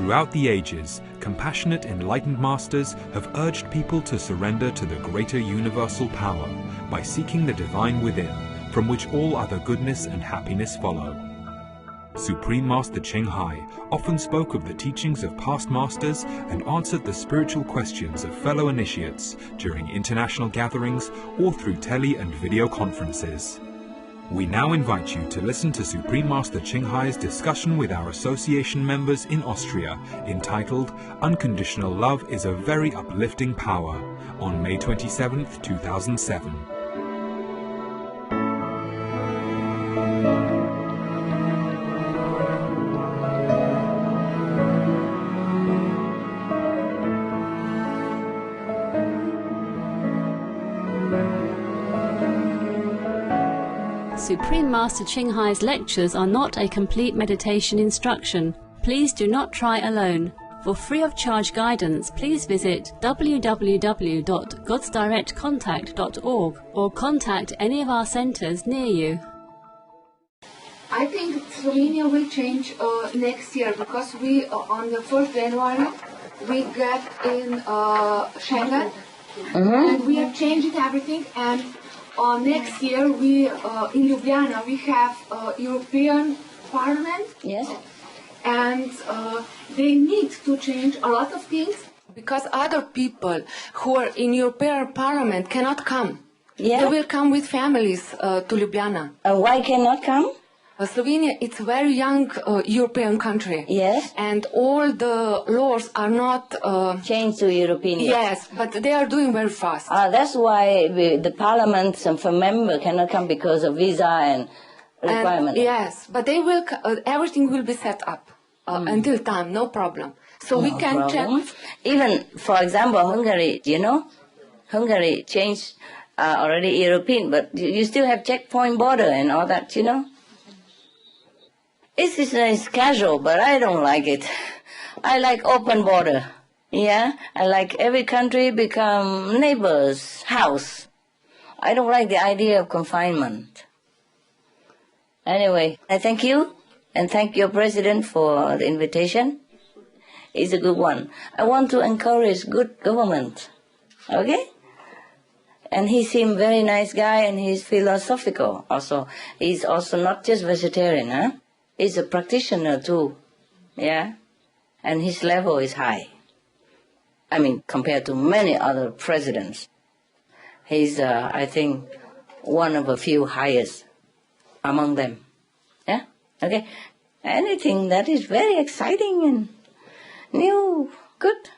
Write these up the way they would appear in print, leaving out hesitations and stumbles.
Throughout the ages, compassionate enlightened masters have urged people to surrender to the greater universal power by seeking the divine within, from which all other goodness and happiness follow. Supreme Master Chinghai often spoke of the teachings of past masters and answered the spiritual questions of fellow initiates during international gatherings or through tele and video conferences. We now invite you to listen to Supreme Master Chinghai's discussion with our association members in Austria, entitled Unconditional Love is a Very Uplifting Power, on May 27, 2007. Supreme Master Chinghai's lectures are not a complete meditation instruction. Please do not try alone. For free of charge guidance, please visit www.godsdirectcontact.org or contact any of our centers near you. I think Slovenia will change next year because we, on the 1st January, we get in Schengen and we are changing everything, and next year we in Ljubljana we have European Parliament. Yes. And they need to change a lot of things because other people who are in European Parliament cannot come. Yeah. They will come with families to Ljubljana. Why cannot come? Slovenia, it's a very young European country. Yes. And all the laws are not changed to European. Yes, but they are doing very fast. That's why the parliament and some member cannot come because of visa and requirement. Yes, but they will. Everything will be set up until time, no problem. So we can check. Even, for example, Hungary. You know, Hungary changed already European, but you still have checkpoint border and all that. You know. It's casual, but I don't like it. I like open border. Yeah, I like every country become neighbor's house. I don't like the idea of confinement. Anyway, I thank you and thank your president for the invitation. It's a good one. I want to encourage good government. Okay? And he seemed very nice guy and he's philosophical also. He's also not just vegetarian, huh? He's a practitioner too, yeah? And his level is high. I mean, compared to many other presidents. He's, I think, one of a few highest among them, yeah? Okay? Anything that is very exciting and new, good.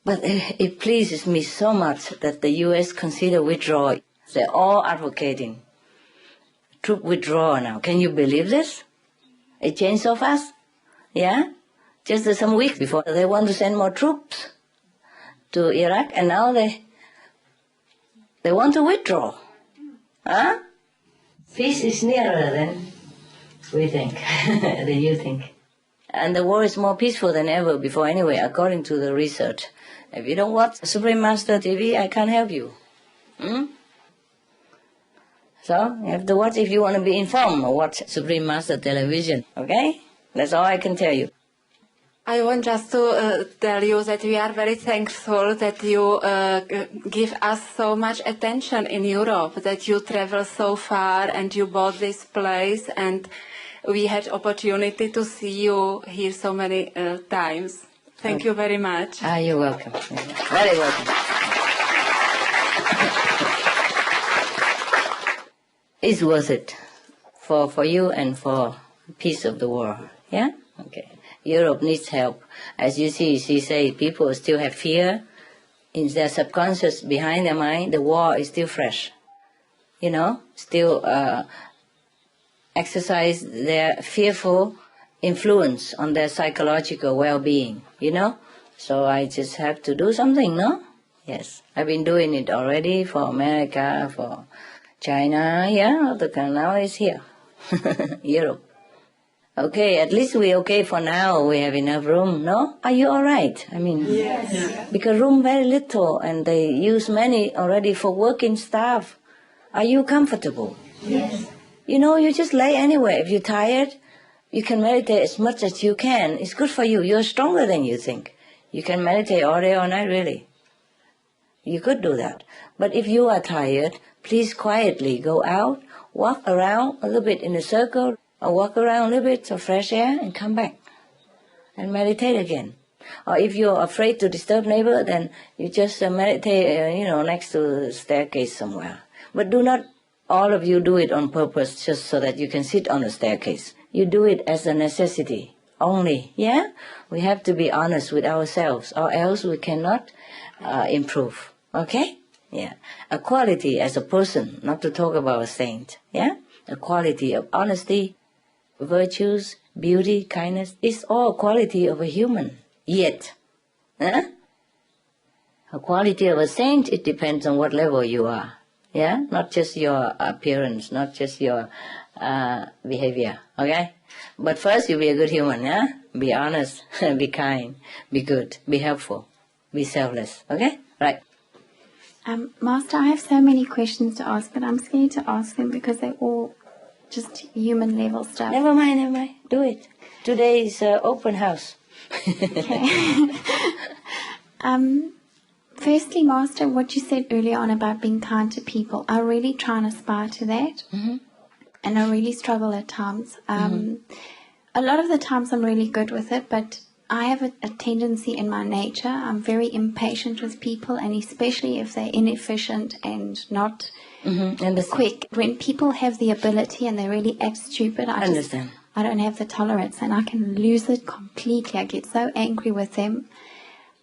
But it pleases me so much that the U.S. consider withdrawal. They're all advocating troop withdrawal now. Can you believe this? It changed so fast. Yeah? Just some weeks before, they want to send more troops to Iraq, and now they want to withdraw. Huh? Peace is nearer than we think, than you think. And the war is more peaceful than ever before anyway, according to the research. If you don't watch Supreme Master TV, I can't help you. So, you have to watch if you want to be informed, or watch Supreme Master Television, okay? That's all I can tell you. I want just to tell you that we are very thankful that you give us so much attention in Europe, that you travel so far and you bought this place, and we had opportunity to see you here so many times. Thank you very much. You're welcome. Very welcome. It's worth it for you and for peace of the world. Yeah? Okay. Europe needs help. As you see, she say people still have fear in their subconscious, behind their mind. The war is still fresh. You know, still exercise their fearful influence on their psychological well-being. You know, so I just have to do something. No? Yes, I've been doing it already for America, for China, yeah, now it's here, Europe. Okay, at least we're okay for now. We have enough room, no? Are you all right? I mean, yes. Because room very little, and they use many already for working staff. Are you comfortable? Yes. You know, you just lay anywhere. If you're tired, You can meditate as much as you can. It's good for you. You're stronger than you think. You can meditate all day, all night, really. You could do that. But if you are tired, please quietly go out, walk around a little bit in a circle, or walk around a little bit for fresh air and come back and meditate again. Or if you're afraid to disturb neighbor, then you just meditate, next to the staircase somewhere. But do not all of you do it on purpose just so that you can sit on the staircase. You do it as a necessity only, yeah? We have to be honest with ourselves, or else we cannot improve, okay? Yeah. A quality as a person, not to talk about a saint, yeah? A quality of honesty, virtues, beauty, kindness, is all quality of a human. Yet, a quality of a saint, it depends on what level you are, yeah? Not just your appearance, not just your behavior, okay? But first, you be a good human, yeah? Be honest, be kind, be good, be helpful, be selfless, okay? Right. Master, I have so many questions to ask, but I'm scared to ask them because they're all just human level stuff. Never mind. Do it. Today is open house. Okay. Firstly, Master, what you said earlier on about being kind to people, I really try and aspire to that. Mm-hmm. And I really struggle at times. A lot of the times I'm really good with it, but I have a tendency in my nature. I'm very impatient with people, and especially if they're inefficient and not quick. When people have the ability and they really act stupid, I don't have the tolerance, and I can lose it completely. I get so angry with them.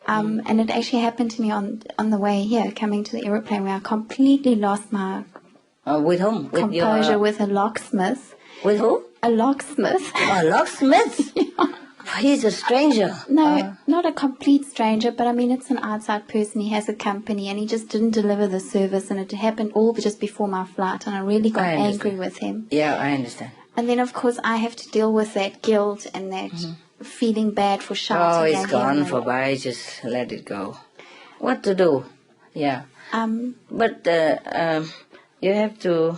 And it actually happened to me on the way here, coming to the aeroplane, where I completely lost my with whom? With composure with a locksmith. With who? A locksmith. A locksmith? Yeah. He's a stranger. No, not a complete stranger, but I mean, it's an outside person. He has a company, and he just didn't deliver the service, and it happened all just before my flight, and I really got angry with him. Yeah, I understand. And then, of course, I have to deal with that guilt and that feeling bad for shouting. Oh, it's gone for by. Just let it go. What to do? Yeah. But you have to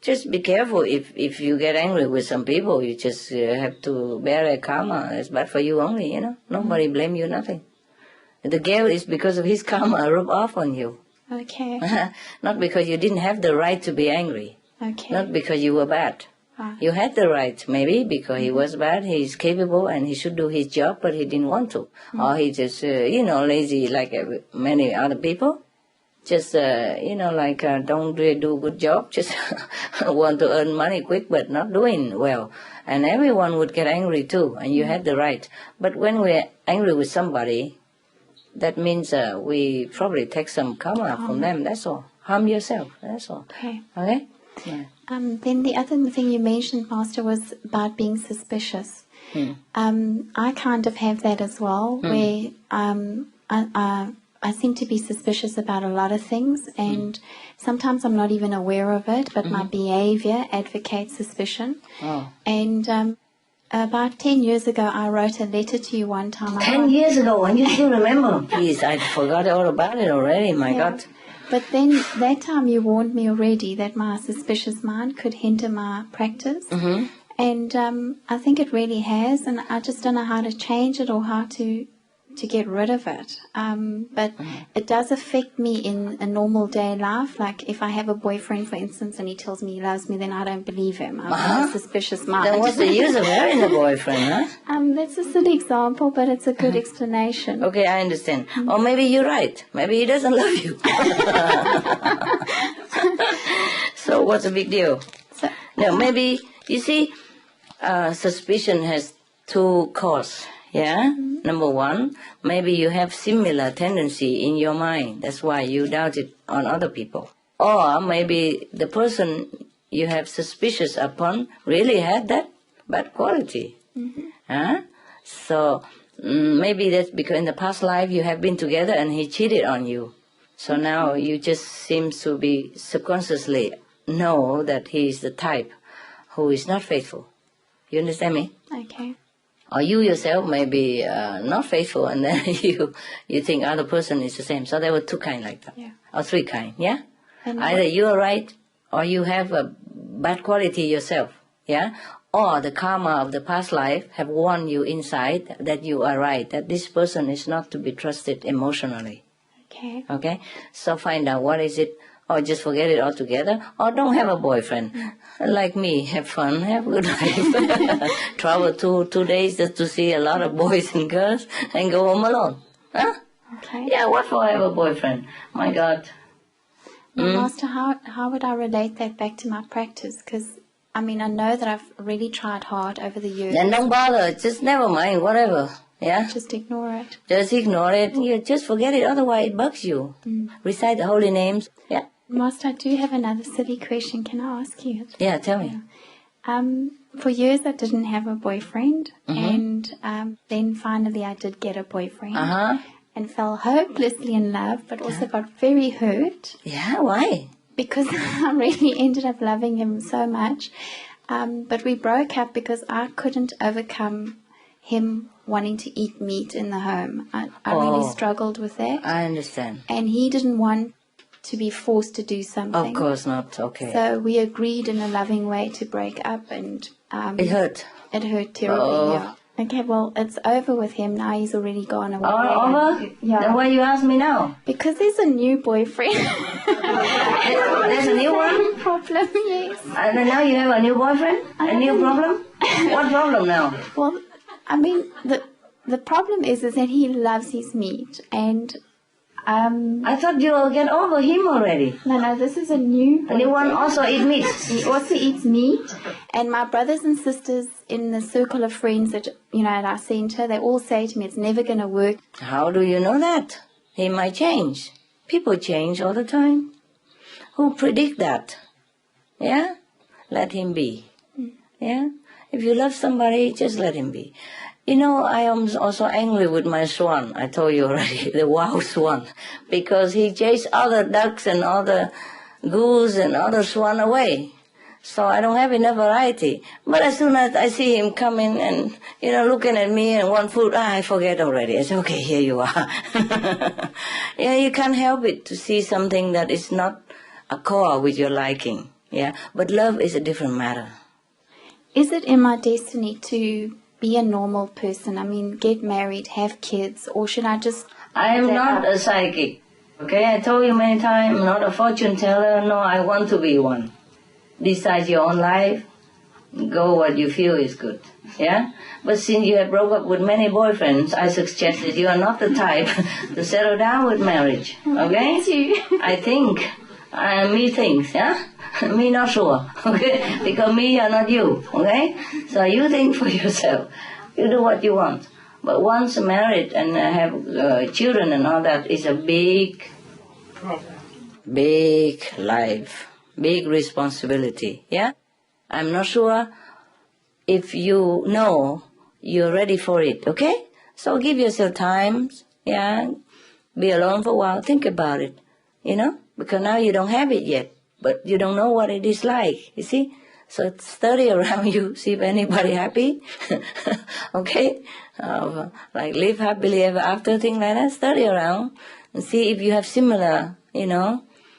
just be careful. If you get angry with some people, you just have to bear a karma. It's bad for you only, Nobody blame you, nothing. The guilt is because of his karma rub off on you. Okay. Not because you didn't have the right to be angry. Okay. Not because you were bad. You had the right, maybe, because he was bad, he's capable, and he should do his job, but he didn't want to. Or he just, lazy like many other people. Just, don't really do a good job, just want to earn money quick, but not doing well. And everyone would get angry too, and you had the right. But when we're angry with somebody, that means we probably take some karma from them, that's all. Harm yourself, that's all. Okay? Yeah. Then the other thing you mentioned, Master, was about being suspicious. I kind of have that as well, where I seem to be suspicious about a lot of things, and sometimes I'm not even aware of it, but my behavior advocates suspicion. Oh. And about 10 years ago, I wrote a letter to you one time. 10 years ago, and you still remember? Please, I forgot all about it already, my God. But then that time you warned me already that my suspicious mind could hinder my practice. And I think it really has, and I just don't know how to change it or how to get rid of it. But it does affect me in a normal day life. Like if I have a boyfriend, for instance, and he tells me he loves me, then I don't believe him. I have a suspicious mind. Then what's the use of having a boyfriend, huh? That's a silly example, but it's a good explanation. Okay, I understand. Or maybe you're right. Maybe he doesn't love you. So what's the big deal? No, maybe, you see, suspicion has two causes. Yeah? Number one, maybe you have similar tendency in your mind. That's why you doubt it on other people. Or maybe the person you have suspicious upon really had that bad quality. Huh? So maybe that's because in the past life you have been together and he cheated on you. So now you just seem to be subconsciously know that he is the type who is not faithful. You understand me? Okay. Or you yourself may be not faithful, and then you think other person is the same. So there were two kinds like that. Yeah. Or three kinds, yeah? And either you are right, or you have a bad quality yourself, yeah? or the karma of the past life have warned you inside that you are right, that this person is not to be trusted emotionally. Okay. Okay? So find out what is it, or just forget it altogether, or don't have a boyfriend. Like me, have fun, have a good life. Travel 2 days just to see a lot of boys and girls and go home alone. Huh? Okay. Yeah, what for have a boyfriend? My God. Now, Master, how would I relate that back to my practice? Because, I mean, I know that I've really tried hard over the years. Then don't bother, just never mind, whatever. Yeah? Just ignore it. Just ignore it. You just forget it, otherwise it bugs you. Recite the holy names. Yeah. Master, I do have another silly question. Can I ask you? Yeah, tell me. For years I didn't have a boyfriend, and then finally I did get a boyfriend. And fell hopelessly in love, but also got very hurt. Yeah, why? Because I really ended up loving him so much. But we broke up because I couldn't overcome him wanting to eat meat in the home. I really struggled with that. I understand. And he didn't want to be forced to do something. Of course not, okay. So we agreed in a loving way to break up, and it hurt. It hurt terribly, yeah. Okay, well, it's over with him now. He's already gone away. Over? Yeah. Then why you ask me now? Because there's a new boyfriend. There's a new one? Problem, yes. And then now you have a new boyfriend? A new problem? What problem now? Well, I mean, the problem is that he loves his meat, and I thought you will get over him already. No, this is a new boyfriend. A new one also eats meat. He also eats meat, and my brothers and sisters in the circle of friends that, at our center, they all say to me, it's never going to work. How do you know that? He might change. People change all the time. Who predict that? Yeah? Let him be. Yeah? If you love somebody, just let him be. I am also angry with my swan, I told you already, the wild swan, because he chased other ducks and other goose and other swan away. So I don't have enough variety. But as soon as I see him coming and, looking at me and want food, I forget already. I say, okay, here you are. Yeah, you can't help it to see something that is not a core with your liking. Yeah, but love is a different matter. Is it in my destiny to be a normal person? I mean, get married, have kids, or should I just... I am not a psychic. Okay, I told you many times, I'm not a fortune teller. No, I want to be one. Decide your own life. Go what you feel is good. Yeah? But since you have broke up with many boyfriends, I suggest that you are not the type to settle down with marriage. Okay? I think. Me thinks, yeah? Me not sure, okay? Because me are not you, okay? So you think for yourself. You do what you want. But once married and have children and all that is a big problem. Big life, big responsibility, yeah? I'm not sure if you know you're ready for it, okay? So give yourself time, yeah? Be alone for a while, think about it, Because now you don't have it yet. But you don't know what it is like, you see? So study around you, see if anybody happy, okay? Like live happily ever after, thing like that. Study around and see if you have similar,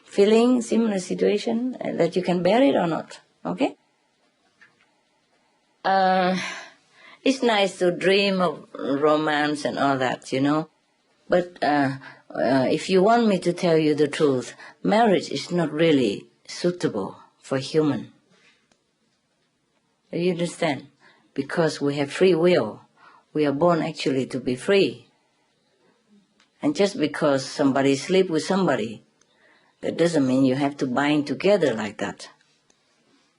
feeling, similar situation, that you can bear it or not, okay? It's nice to dream of romance and all that, But if you want me to tell you the truth, marriage is not really suitable for human. Do you understand? Because we have free will. We are born actually to be free. And just because somebody sleep with somebody, that doesn't mean you have to bind together like that.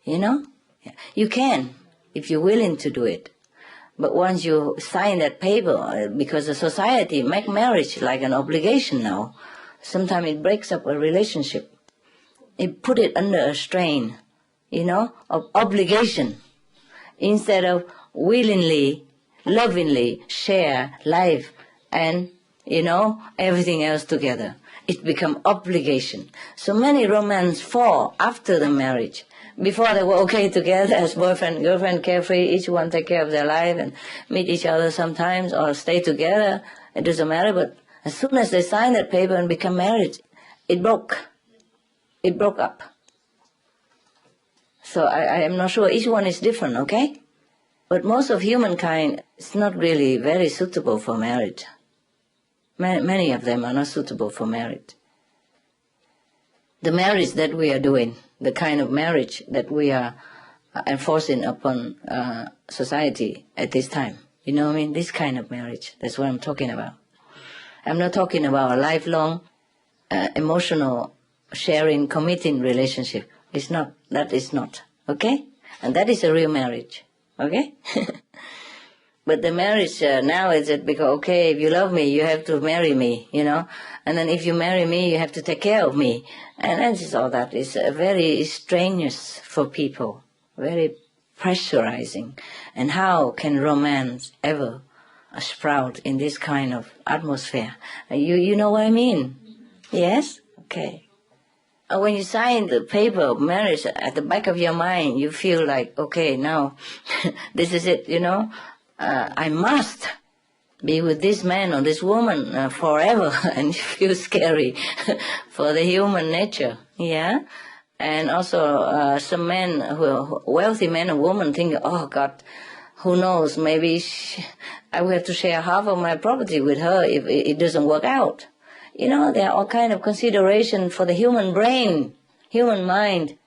You can, if you're willing to do it. But once you sign that paper, because the society make marriage like an obligation now, sometimes it breaks up a relationship. It put it under a strain, of obligation, instead of willingly, lovingly share life and, everything else together. It become obligation. So many romance fall after the marriage. Before they were okay together as boyfriend and girlfriend, carefree, each one take care of their life and meet each other sometimes or stay together. It doesn't matter, but as soon as they sign that paper and become married, it broke. It broke up. So I am not sure. Each one is different, okay? But most of humankind is not really very suitable for marriage. Many of them are not suitable for marriage. The marriage that we are doing, the kind of marriage that we are enforcing upon society at this time, you know what I mean? This kind of marriage, that's what I'm talking about. I'm not talking about a lifelong emotional sharing, committing relationship. It's not. That is not. Okay? And that is a real marriage. Okay? But the marriage now is that because, okay, if you love me, you have to marry me, you know? And then if you marry me, you have to take care of me. And that is all that. It's very strenuous for people, very pressurizing. And how can romance ever sprout in this kind of atmosphere? You know what I mean? Yes? Okay. When you sign the paper of marriage, at the back of your mind, you feel like, okay, now, this is it, you know? I must be with this man or this woman forever, and you feel scary for the human nature, yeah? And also, some men, wealthy men or women think, oh, God, who knows, maybe I will have to share half of my property with her if it doesn't work out. You know, there are all kinds of consideration for the human brain, human mind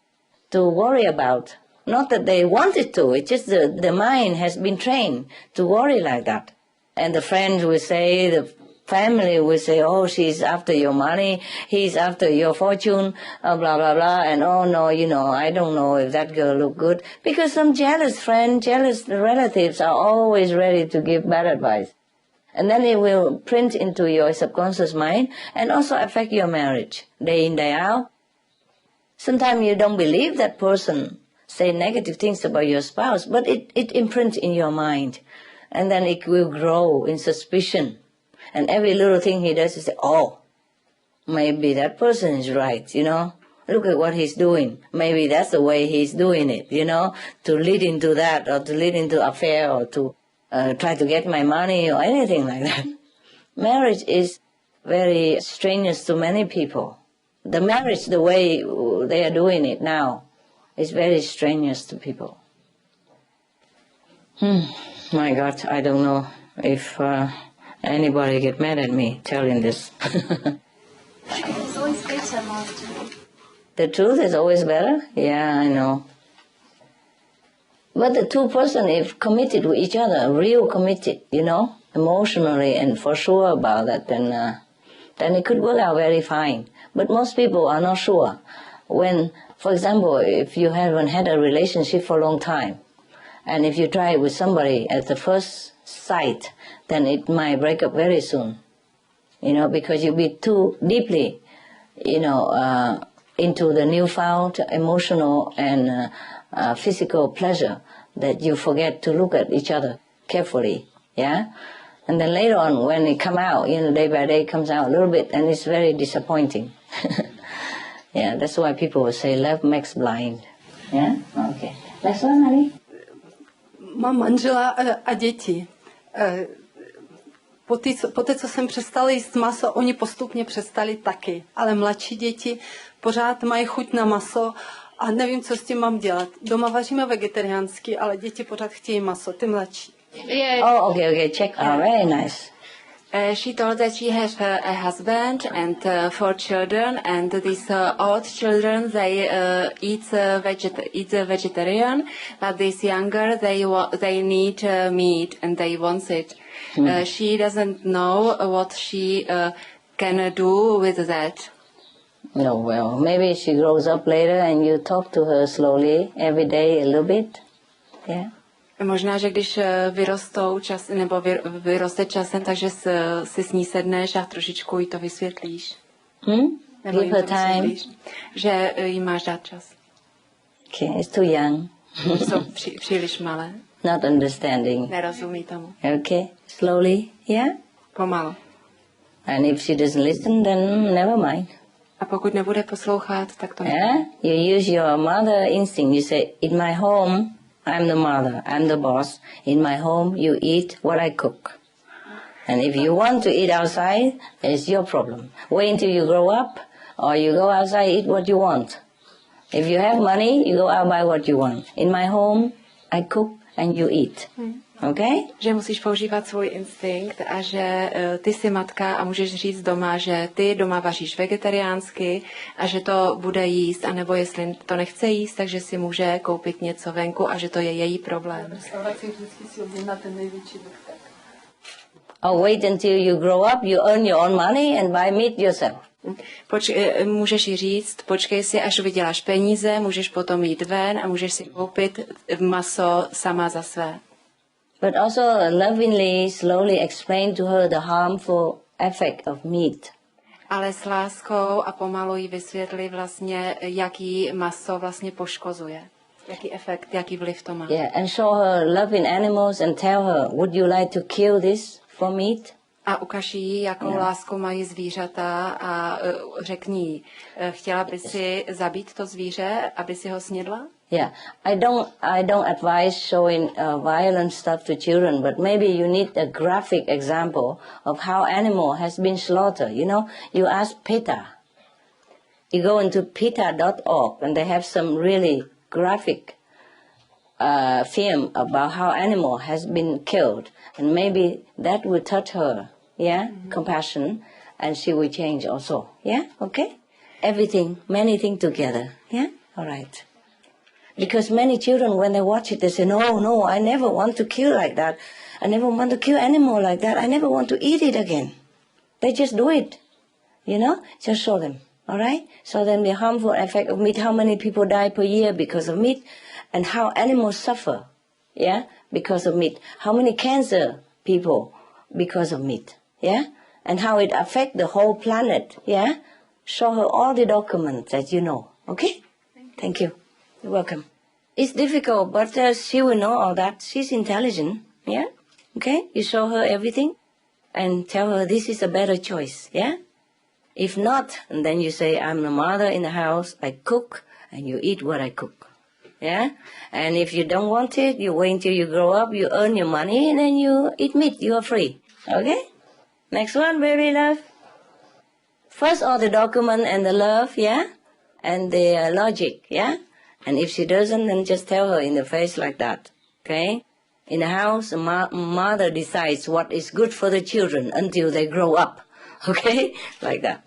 to worry about. Not that they wanted to, it's just the mind has been trained to worry like that. And the friends will say, the family will say, oh, she's after your money, he's after your fortune, blah, blah, blah. And oh, no, you know, I don't know if that girl look good. Because some jealous friends, jealous relatives are always ready to give bad advice. And then it will print into your subconscious mind and also affect your marriage, day in, day out. Sometimes you don't believe that person say negative things about your spouse, but it imprints in your mind. And then it will grow in suspicion. And every little thing he does is say, oh, maybe that person is right, you know. Look at what he's doing. Maybe that's the way he's doing it, you know, to lead into that or to lead into affair or to try to get my money or anything like that. Marriage is very strenuous to many people. The marriage, the way they are doing it now, is very strenuous to people. My God, I don't know if anybody get mad at me telling this. It's always better, Master. The truth is always better? Yeah, I know. But the two person, if committed to each other, real committed, you know, emotionally and for sure about that, then it could work out very fine. But most people are not sure. When, for example, if you haven't had a relationship for a long time, and if you try it with somebody at the first sight, then it might break up very soon. You know, because you'll be too deeply, you know, into the newfound emotional and physical pleasure that you forget to look at each other carefully, yeah? And then later on, when it come out, you know, day by day it comes out a little bit, and it's very disappointing. Yeah, that's why people will say love makes blind. Yeah? Okay. Next one, honey. Mám manžela a děti. Poté, co jsem přestala jíst maso, oni postupně přestali taky. Ale mladší děti pořád mají chuť na maso a nevím, co s tím mám dělat. Doma vaříme vegetariánsky, ale děti pořád chtějí maso, ty mladší. Yeah. Oh, okay, check. Oh, very nice. She told that she has a husband and 4 children, and these old children, they eat vegetarian, but these younger, they need meat and they want it. She doesn't know what she can do with that. No, well, maybe she grows up later and you talk to her slowly every day a little bit. Yeah. Možná, že když vyrostou nebo vyroste časem, takže si s ní sedneš a trošičku jí to vysvětlíš. Nebo Give her time. Že jí máš dát čas. Okay, it's too young. Jsou příliš malé. Not understanding. Nerozumí tomu. Okay, slowly, yeah? Pomalu. And if she doesn't listen, then never mind. A pokud nebude poslouchat, tak to yeah? You use your mother instinct. You say, in my home, I'm the mother, I'm the boss. In my home, you eat what I cook. And if you want to eat outside, it's your problem. Wait until you grow up, or you go outside, eat what you want. If you have money, you go out, buy what you want. In my home, I cook and you eat. Okay? Že musíš používat svůj instinkt a že ty jsi matka a můžeš říct doma, že ty doma vaříš vegetariánsky a že to bude jíst, anebo jestli to nechce jíst, takže si může koupit něco venku a že to je její problém. Or wait until you grow up, you earn your own money and buy meat yourself. Můžeš jí říct, počkej si, až vyděláš peníze, můžeš potom jít ven a můžeš si koupit maso sama za své. But also lovingly, slowly explain to her the harmful effect of meat. Ale s láskou a pomalu jí vysvětli vlastně, jaký maso vlastně poškozuje. Jaký efekt, jaký vliv to má. Yeah, and show her loving animals and tell her, would you like to kill this for meat? A ukaž jí, jakou lásku mají zvířata a řekni jí, chtěla by si zabít to zvíře, aby si ho snědla? Yeah, I don't advise showing violent stuff to children, but maybe you need a graphic example of how animal has been slaughtered. You know, you ask PETA. You go into PETA.org and they have some really graphic film about how animal has been killed, and maybe that will touch her. Yeah, compassion, and she will change also. Yeah, okay. Everything, many things together. Yeah, all right. Because many children, when they watch it, they say, no, I never want to kill like that. I never want to kill animal like that. I never want to eat it again. They just do it. You know, just show them. All right? Show them the harmful effect of meat, how many people die per year because of meat, and how animals suffer, yeah, because of meat. How many cancer people because of meat, yeah? And how it affects the whole planet, yeah? Show her all the documents that you know, okay? Thank you. You're welcome. It's difficult, but she will know all that. She's intelligent, yeah? Okay? You show her everything and tell her this is a better choice, yeah? If not, and then you say, I'm the mother in the house, I cook, and you eat what I cook, yeah? And if you don't want it, you wait until you grow up, you earn your money, and then you eat meat. You are free, okay? Next one, baby love. First, all the document and the love, yeah? And the logic, yeah? And if she doesn't, then just tell her in the face like that, okay? In the house, a mother decides what is good for the children until they grow up, okay? Like that.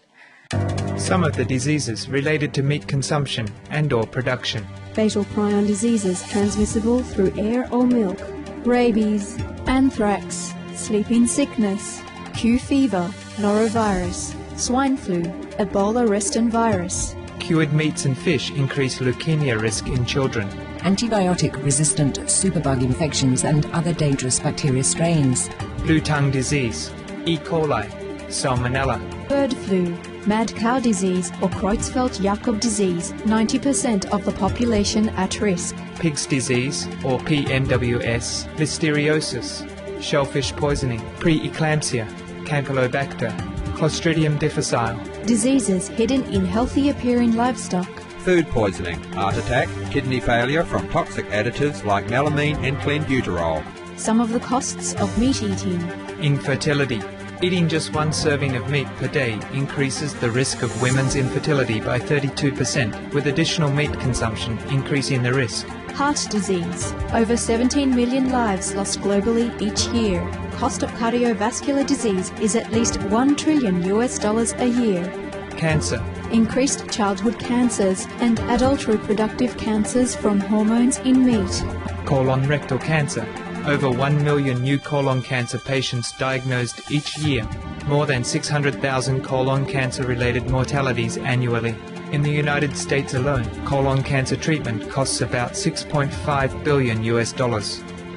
Some of the diseases related to meat consumption and/or production. Fatal prion diseases transmissible through air or milk. Rabies, anthrax, sleeping sickness, Q fever, norovirus, swine flu, Ebola reston virus. Cured meats and fish increase leukemia risk in children. Antibiotic-resistant superbug infections and other dangerous bacteria strains. Blue tongue disease, E. coli, Salmonella. Bird flu, mad cow disease or Creutzfeldt-Jakob disease, 90% of the population at risk. Pig's disease or PMWS, Listeriosis, shellfish poisoning, preeclampsia, Campylobacter, Clostridium difficile. Diseases hidden in healthy appearing livestock. Food poisoning, heart attack, kidney failure from toxic additives like melamine and clenbuterol. Some of the costs of meat eating. Infertility. Eating just one serving of meat per day increases the risk of women's infertility by 32%, with additional meat consumption increasing the risk. Heart disease. Over 17 million lives lost globally each year. Cost of cardiovascular disease is at least $1 trillion a year. Cancer. Increased childhood cancers and adult reproductive cancers from hormones in meat. Colon rectal cancer. Over 1 million new colon cancer patients diagnosed each year. More than 600,000 colon cancer-related mortalities annually. In the United States alone, colon cancer treatment costs about $6.5 billion.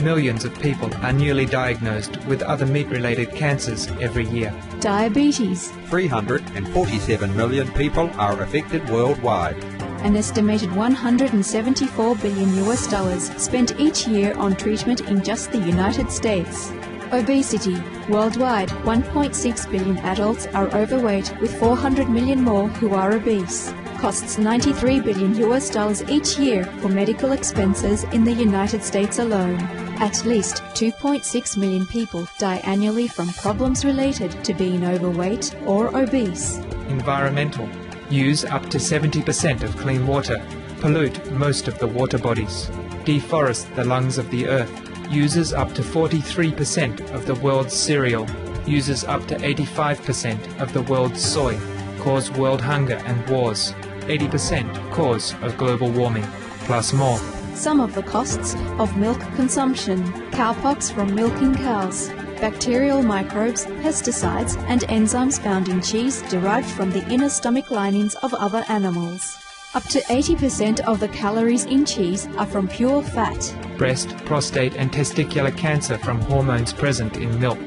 Millions of people are newly diagnosed with other meat-related cancers every year. Diabetes. 347 million people are affected worldwide. An estimated $174 billion spent each year on treatment in just the United States. Obesity. Worldwide, 1.6 billion adults are overweight, with 400 million more who are obese. Costs $93 billion each year for medical expenses in the United States alone. At least 2.6 million people die annually from problems related to being overweight or obese. Environmental. Use up to 70% of clean water. Pollute most of the water bodies. deforest the lungs of the earth, uses up to 43% of the world's cereal, uses up to 85% of the world's soy, cause world hunger and wars, 80% cause of global warming, plus more. Some of the costs of milk consumption: cowpox from milking cows, bacterial microbes, pesticides, and enzymes found in cheese derived from the inner stomach linings of other animals. Up to 80% of the calories in cheese are from pure fat. Breast, prostate, and testicular cancer from hormones present in milk.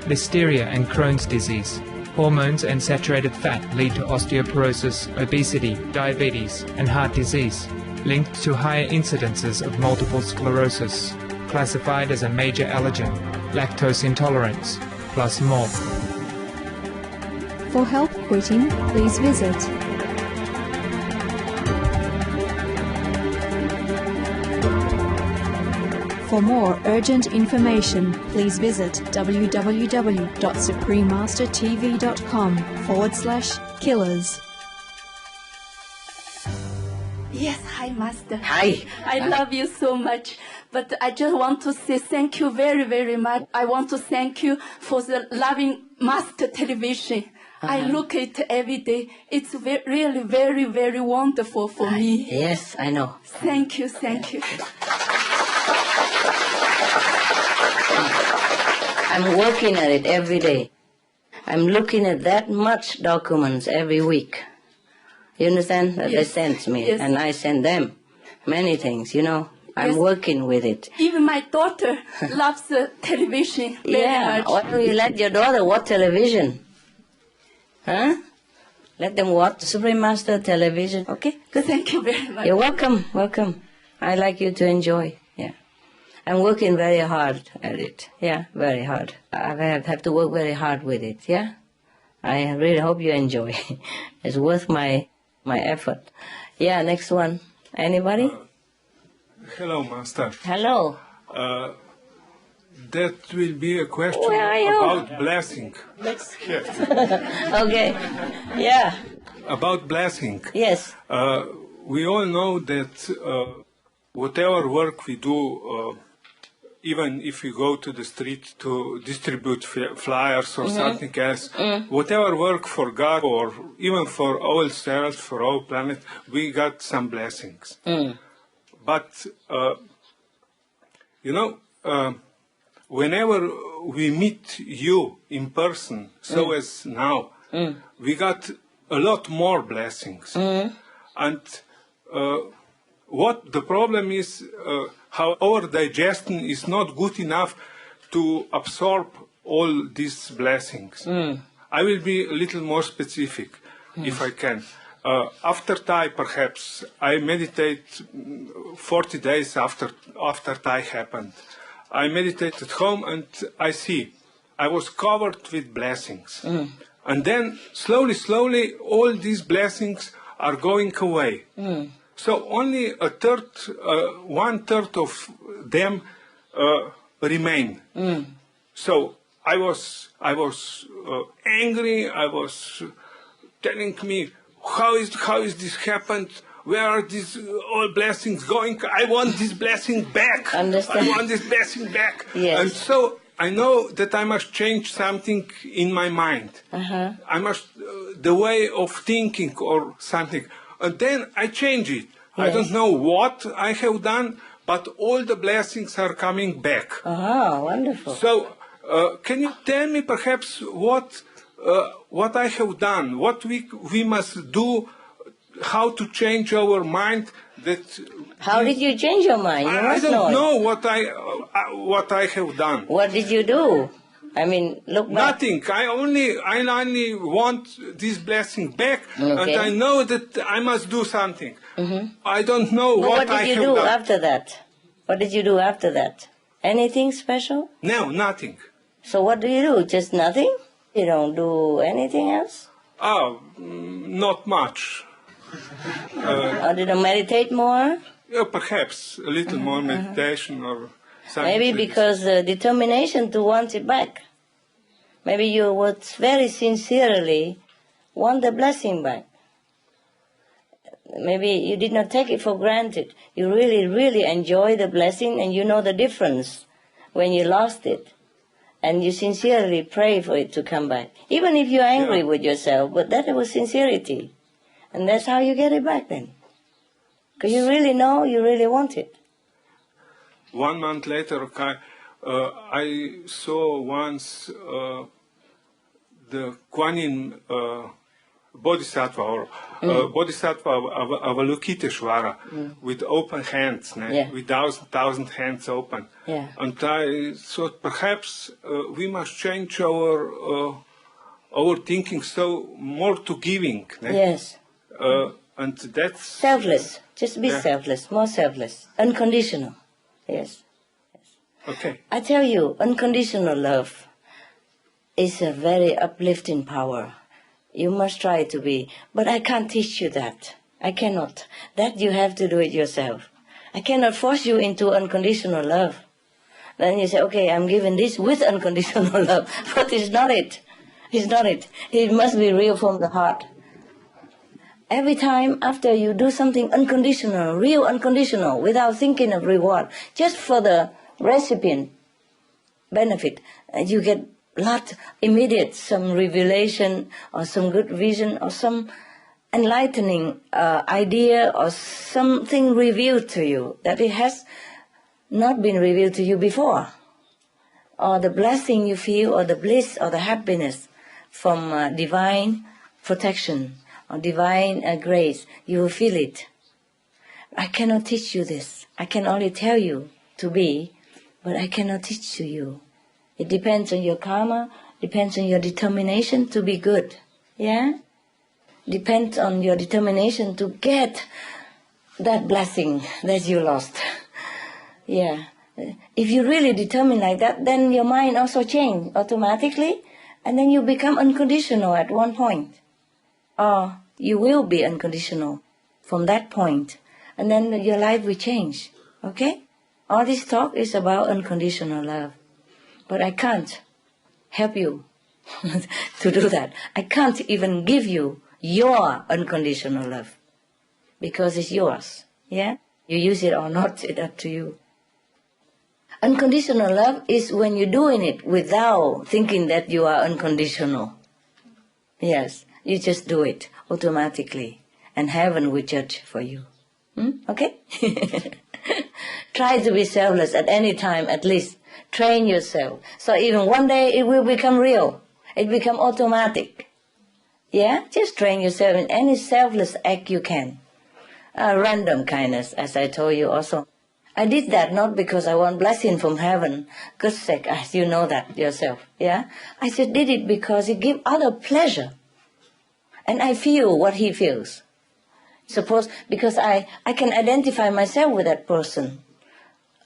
Listeria and Crohn's disease. Hormones and saturated fat lead to osteoporosis, obesity, diabetes, and heart disease, linked to higher incidences of multiple sclerosis, classified as a major allergen, lactose intolerance, plus more. For help quitting, please visit For more urgent information, please visit www.suprememastertv.com/killers. Yes, hi, Master. Hi. I love you so much. But I just want to say thank you very, very much. I want to thank you for the loving Master television. I look at it every day. It's really very, very wonderful for me. Yes, I know. Thank you, thank you. I'm working at it every day. I'm looking at that much documents every week. You understand? That they send me, and I send them many things, you know. I'm working with it. Even my daughter loves the television very much. Why don't you let your daughter watch television? Huh? Let them watch Supreme Master television, okay? Good, thank you very much. You're welcome, welcome. I like you to enjoy, yeah. I'm working very hard at it, yeah, very hard. I have to work very hard with it, yeah? I really hope you enjoy. It's worth my effort. Yeah, next one. Anybody? Hello, Master. Hello. That will be a question about blessing. Yes. Okay. Yeah. About blessing. Yes. We all know that whatever work we do, even if we go to the street to distribute flyers or something else, whatever work for God or even for ourselves, for our planet, we got some blessings. But, you know, whenever we meet you in person, so as now, we got a lot more blessings. And what the problem is, how our digestion is not good enough to absorb all these blessings. I will be a little more specific, if I can. After Thai, perhaps, I meditate 40 days after Thai happened. I meditate at home and I see I was covered with blessings. And then slowly, all these blessings are going away. So only one third of them remain. So I was angry. I was telling me, how is this happened? Where are these all blessings going? I want this blessing back. Understand. I want this blessing back. Yes. And so I know that I must change something in my mind. I must, the way of thinking or something. And then I change it. I don't know what I have done, but all the blessings are coming back. Wonderful. So can you tell me perhaps what I have done, what we must do, how to change our mind? How did you change your mind? I don't know what I have done. What did you do? I mean, look back. Nothing. I only want this blessing back, and I know that I must do something. I don't know what I have done. What did you do after that? What did you do after that? Anything special? No, nothing. So what do you do? Just nothing? You don't do anything else? Not much. Or did you meditate more? Yeah, perhaps a little more meditation or something. Maybe because determination to want it back. Maybe you would very sincerely want the blessing back. maybe you did not take it for granted. You really, really enjoy the blessing, and you know the difference when you lost it. And you sincerely pray for it to come back. Even if you're angry with yourself, but that was sincerity. And that's how you get it back then. Because you really know, you really want it. 1 month later, I saw once the Kuan Yin Bodhisattva, or Bodhisattva Avalokiteshvara, with open hands, with thousand hands open. Yeah. And I thought perhaps we must change our thinking so more to giving. Yes. And that's selfless. Just be selfless, more selfless, unconditional. Yes. Okay. I tell you, unconditional love is a very uplifting power. You must try to be. But I can't teach you that. I cannot. That you have to do it yourself. I cannot force you into unconditional love. Then you say, okay, I'm giving this with unconditional love. But it's not it. It's not it. It must be real from the heart. Every time after you do something unconditional, real unconditional, without thinking of reward, just for the recipient benefit, you get lot immediate, some revelation or some good vision or some enlightening idea or something revealed to you that it has not been revealed to you before, or the blessing you feel, or the bliss or the happiness from divine protection or divine grace. You will feel it. I cannot teach you this. I can only tell you to be, but I cannot teach to you. It depends on your karma, depends on your determination to be good. Yeah? Depends on your determination to get that blessing that you lost. Yeah. If you really determine like that, then your mind also changes automatically, and then you become unconditional at one point. Or you will be unconditional from that point, and then your life will change. Okay? All this talk is about unconditional love. But I can't help you to do that. I can't even give you your unconditional love because it's yours. Yeah? You use it or not, it's up to you. Unconditional love is when you're doing it without thinking that you are unconditional. Yes, you just do it automatically, and heaven will judge for you. Okay? Try to be selfless at any time, at least. Train yourself. So even one day it will become real. It become automatic. Yeah? Just train yourself in any selfless act you can. Random kindness, as I told you also. I did that not because I want blessing from heaven. God's sake, as you know that yourself. Yeah? I just did it because it gives other pleasure. And I feel what he feels. Suppose, because I can identify myself with that person.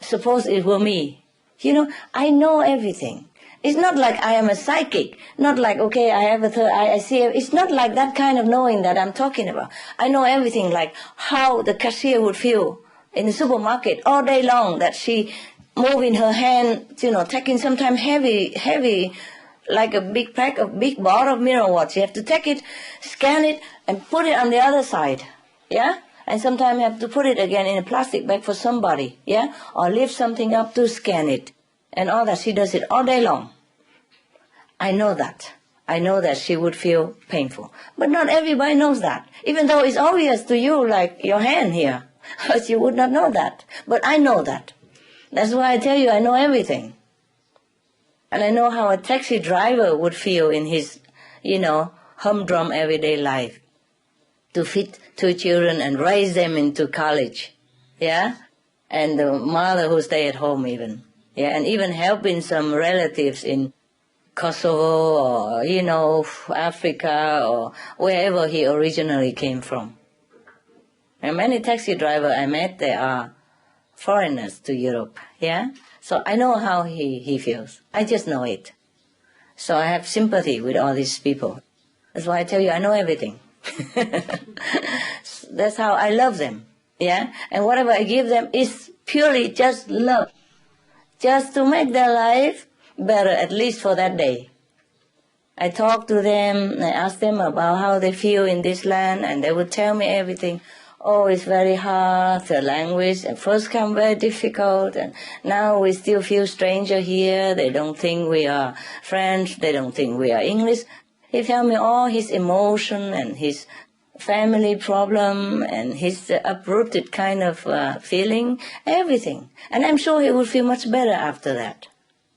Suppose it were me. You know, I know everything. It's not like I am a psychic. Not like, okay, I have a third eye, I see. It's not like that kind of knowing that I'm talking about. I know everything, like how the cashier would feel in the supermarket all day long, that she moving her hand, you know, taking sometimes heavy, like a big pack of big bottle of mineral water. You have to take it, scan it, and put it on the other side. Yeah? And sometimes you have to put it again in a plastic bag for somebody, yeah? Or lift something up to scan it. And all that. She does it all day long. I know that. I know that she would feel painful. But not everybody knows that. Even though it's obvious to you, like your hand here. But you would not know that. But I know that. That's why I tell you I know everything. And I know how a taxi driver would feel in his, you know, humdrum everyday life. To feed 2 children and raise them into college, yeah? And the mother who stay at home even, yeah? And even helping some relatives in Kosovo or, you know, Africa or wherever he originally came from. And many taxi drivers I met, they are foreigners to Europe, yeah? So I know how he feels. I just know it. So I have sympathy with all these people. That's why I tell you I know everything. That's how I love them, yeah? And whatever I give them is purely just love, just to make their life better, at least for that day. I talk to them, I ask them about how they feel in this land, and they would tell me everything. oh, it's very hard, the language, and first come very difficult, and now we still feel stranger here, they don't think we are French, they don't think we are English. He tell me all his emotion and his family problem and his uprooted kind of feeling, everything. And I'm sure he will feel much better after that.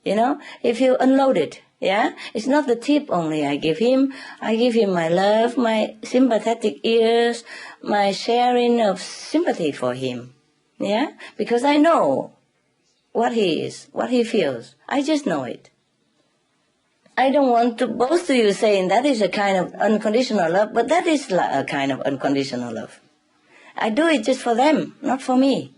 You know, if you unload it, yeah? It's not the tip only I give him. I give him my love, my sympathetic ears, my sharing of sympathy for him, yeah? Because I know what he is, what he feels. I just know it. I don't want to boast to you saying that is a kind of unconditional love, but that is a kind of unconditional love. I do it just for them, not for me.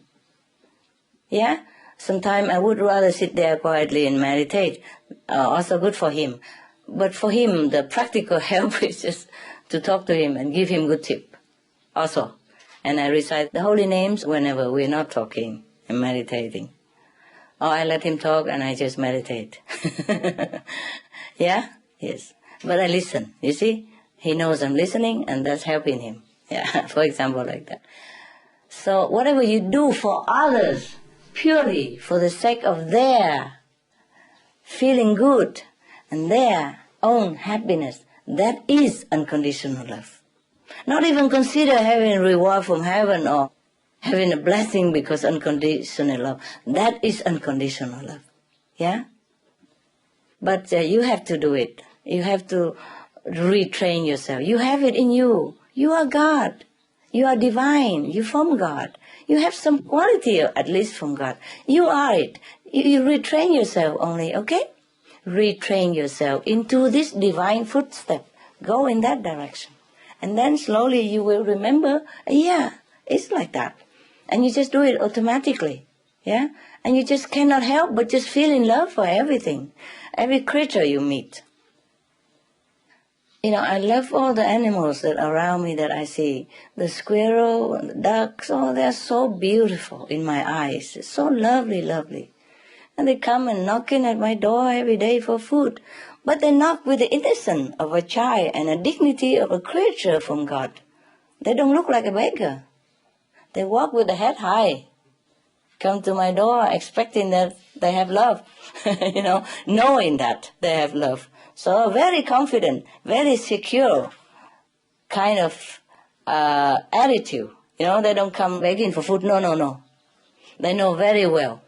Yeah? Sometimes I would rather sit there quietly and meditate. Also good for him. But for him, the practical help is just to talk to him and give him good tip. Also. And I recite the holy names whenever we're not talking and meditating. Or I let him talk and I just meditate. Yeah? Yes. But I listen. You see? He knows I'm listening and that's helping him. Yeah, for example, like that. So whatever you do for others, purely for the sake of their feeling good and their own happiness, that is unconditional love. Not even consider having a reward from heaven or having a blessing because unconditional love. That is unconditional love. Yeah? But you have to do it. You have to retrain yourself. You have it in you. You are God. You are divine. You're from God. You have some quality, at least from God. You are it. You retrain yourself only, okay? Retrain yourself into this divine footstep. Go in that direction. And then slowly you will remember, yeah, it's like that. And you just do it automatically, yeah? And you just cannot help but just feel in love for everything, every creature you meet. You know, I love all the animals that are around me that I see. The squirrel and the ducks, oh, they're so beautiful in my eyes. It's so lovely, lovely. And they come and knocking at my door every day for food. But they knock with the innocence of a child and a dignity of a creature from God. They don't look like a beggar. They walk with the head high. Come to my door expecting that they have love. You know, knowing that they have love. So very confident, very secure kind of attitude. You know, they don't come begging for food. No, no, no. They know very well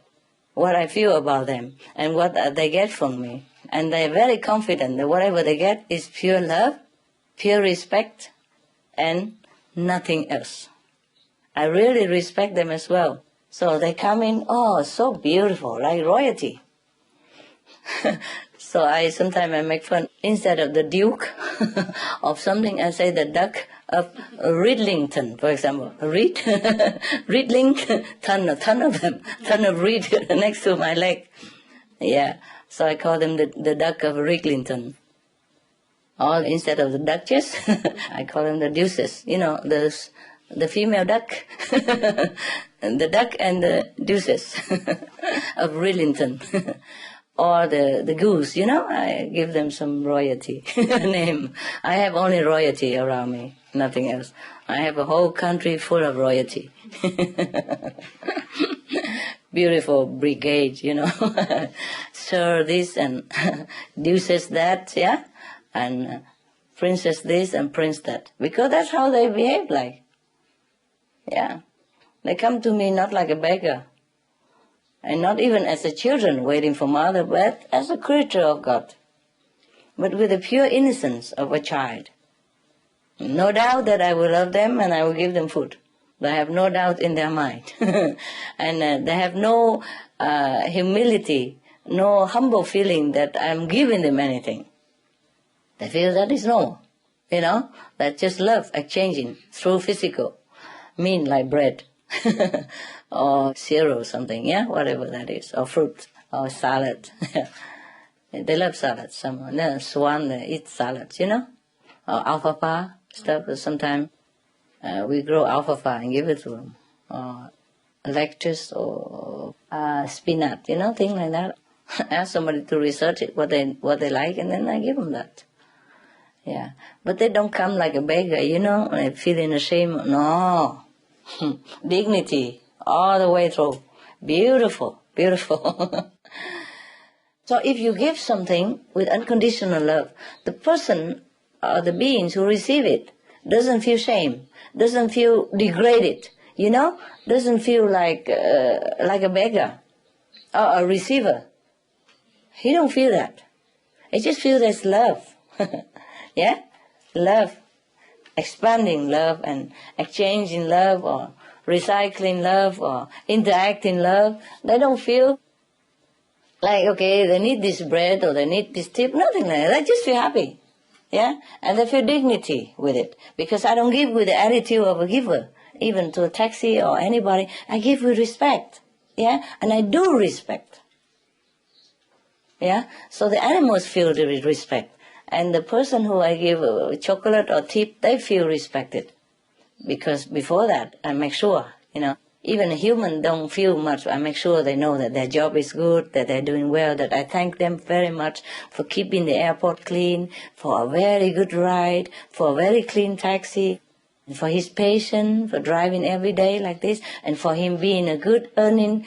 what I feel about them and what they get from me. And they're very confident that whatever they get is pure love, pure respect, and nothing else. I really respect them as well. So they come in, oh, so beautiful, like royalty. So sometimes I make fun. Instead of the Duke of something, I say the Duck of Ridlington, for example. Ridlington, a ton of them, ton of reed next to my leg. Yeah, so I call them the Duck of Ridlington. Or instead of the Duchess, I call them the Deuces. You know, the female duck, the duck and the Deuces of Ridlington. Or the goose, you know, I give them some royalty name. I have only royalty around me, nothing else. I have a whole country full of royalty. Beautiful brigade, you know. Sir this and deuces that, yeah? And princess this and prince that. Because that's how they behave like. Yeah. They come to me not like a beggar. And not even as a children waiting for mother, but as a creature of God. But with the pure innocence of a child. No doubt that I will love them and I will give them food. They have no doubt in their mind. And they have no humility, no humble feeling that I'm giving them anything. They feel that is normal. You know, that just love exchanging through physical mean like bread. Or cereal or something, yeah, whatever that is, or fruit, or salad. They love salad. Some swan eat salads, you know, or alfalfa stuff. Sometimes we grow alfalfa and give it to them, or lettuce or spinach, you know, things like that. Ask somebody to research it, what they like, and then I give them that. Yeah, but they don't come like a beggar, you know, feeling ashamed. No. Dignity all the way through. Beautiful, beautiful. So if you give something with unconditional love, the person or the beings who receive it doesn't feel shame, doesn't feel degraded, doesn't feel like a beggar or a receiver. He don't feel that. He just feels there's love. Yeah? Love. Expanding love and exchanging love or recycling love or interacting love. They don't feel like, okay, they need this bread or they need this tip. Nothing like that. They just feel happy. Yeah? And they feel dignity with it. Because I don't give with the attitude of a giver. Even to a taxi or anybody. I give with respect. Yeah? And I do respect. Yeah? So the animals feel the respect. And the person who I give chocolate or tip, they feel respected. Because before that, I make sure, even a human don't feel much. I make sure they know that their job is good, that they're doing well, that I thank them very much for keeping the airport clean, for a very good ride, for a very clean taxi, and for his patience, for driving every day like this, and for him being a good earning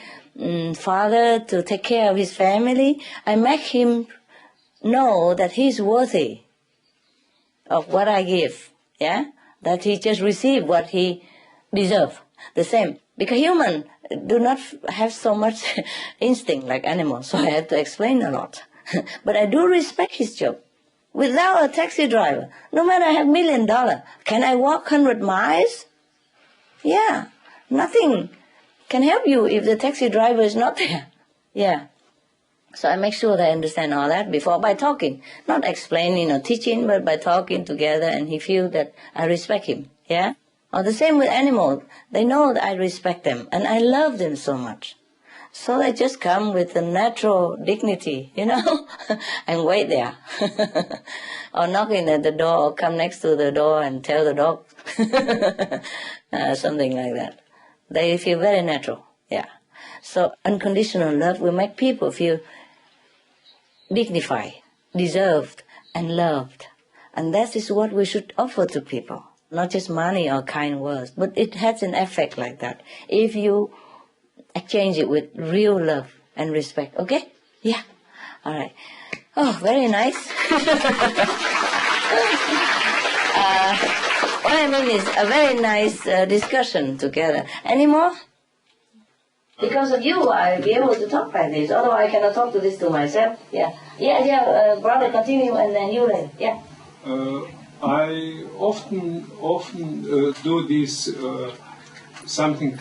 father to take care of his family. I make him know that he's worthy of what I give, yeah? That he just received what he deserves. The same. Because humans do not have so much instinct like animals, so I have to explain a lot. But I do respect his job. Without a taxi driver, no matter I have $1 million, can I walk 100 miles? Yeah. Nothing can help you if the taxi driver is not there. Yeah. So I make sure they understand all that before by talking. Not explaining or teaching, but by talking together, and he feels that I respect him. Yeah? Or the same with animals. They know that I respect them, and I love them so much. So they just come with a natural dignity, and wait there. Or knocking at the door, or come next to the door and tell the dog. Something like that. They feel very natural. Yeah. So unconditional love will make people feel dignified, deserved, and loved. And that is what we should offer to people. Not just money or kind words, but it has an effect like that. If you exchange it with real love and respect. Okay? Yeah. All right. Oh, very nice. What I mean is a very nice discussion together. Any more? Because of you, I'll be able to talk like this. Otherwise, I cannot talk to this to myself. Yeah. Brother, continue, and then you then. Yeah. I often do this something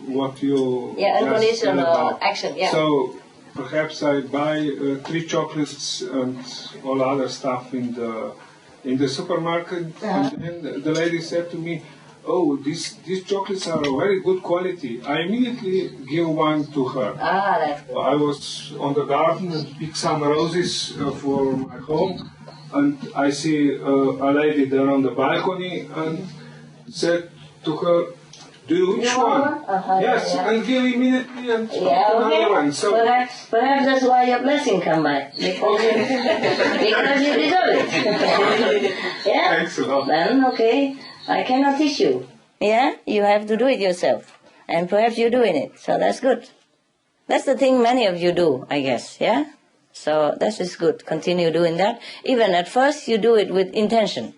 what you unconditional action. Yeah. So perhaps I buy 3 chocolates and all other stuff in the supermarket, and then the lady said to me, "Oh, these chocolates are of very good quality." I immediately give one to her. That's good. I was on the garden and picked some roses for my home, and I see a lady there on the balcony and said to her, "Do you wish one?" Yes, and give immediately and another one. So perhaps that's why your blessing come by. Because you deserve it. Yeah? Thanks a lot. Then, okay. I cannot teach you. Yeah? You have to do it yourself. And perhaps you're doing it. So that's good. That's the thing many of you do, I guess. Yeah? So that is good. Continue doing that. Even at first, you do it with intention.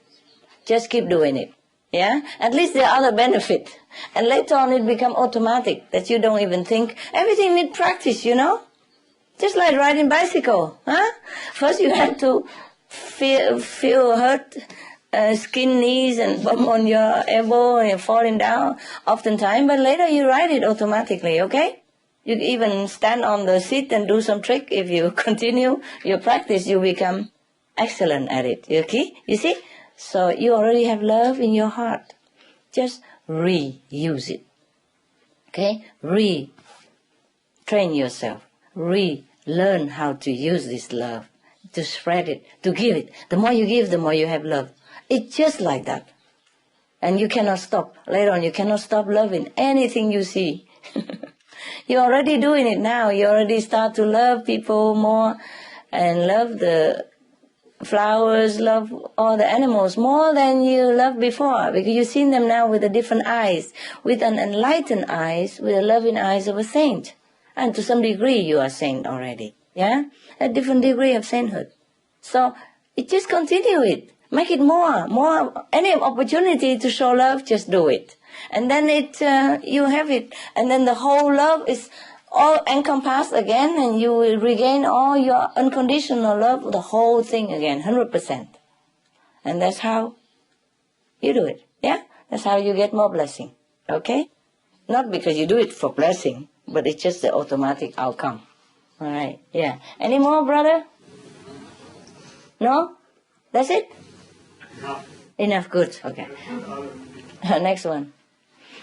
Just keep doing it. Yeah? At least there are other benefits. And later on, it becomes automatic that you don't even think. Everything needs practice, Just like riding bicycle. Huh? First, you have to feel hurt. Skin knees and bump on your elbow and you're falling down oftentimes, but later you ride it automatically, okay? You even stand on the seat and do some trick. If you continue your practice, you become excellent at it, okay? You see? So you already have love in your heart. Just reuse it, okay? Train yourself. Learn how to use this love, to spread it, to give it. The more you give, the more you have love. It's just like that. And you cannot stop. Later on, you cannot stop loving anything you see. You're already doing it now. You already start to love people more and love the flowers, love all the animals more than you loved before, because you've seen them now with a different eyes, with an enlightened eyes, with the loving eyes of a saint. And to some degree you are saint already, yeah? A different degree of sainthood. So it just continue it. Make it more. Any opportunity to show love, just do it. And then you have it. And then the whole love is all encompassed again, and you will regain all your unconditional love, the whole thing again, 100%. And that's how you do it, yeah? That's how you get more blessing, okay? Not because you do it for blessing, but it's just the automatic outcome. All right, yeah. Any more, brother? No? That's it? Enough, good, okay. Next one.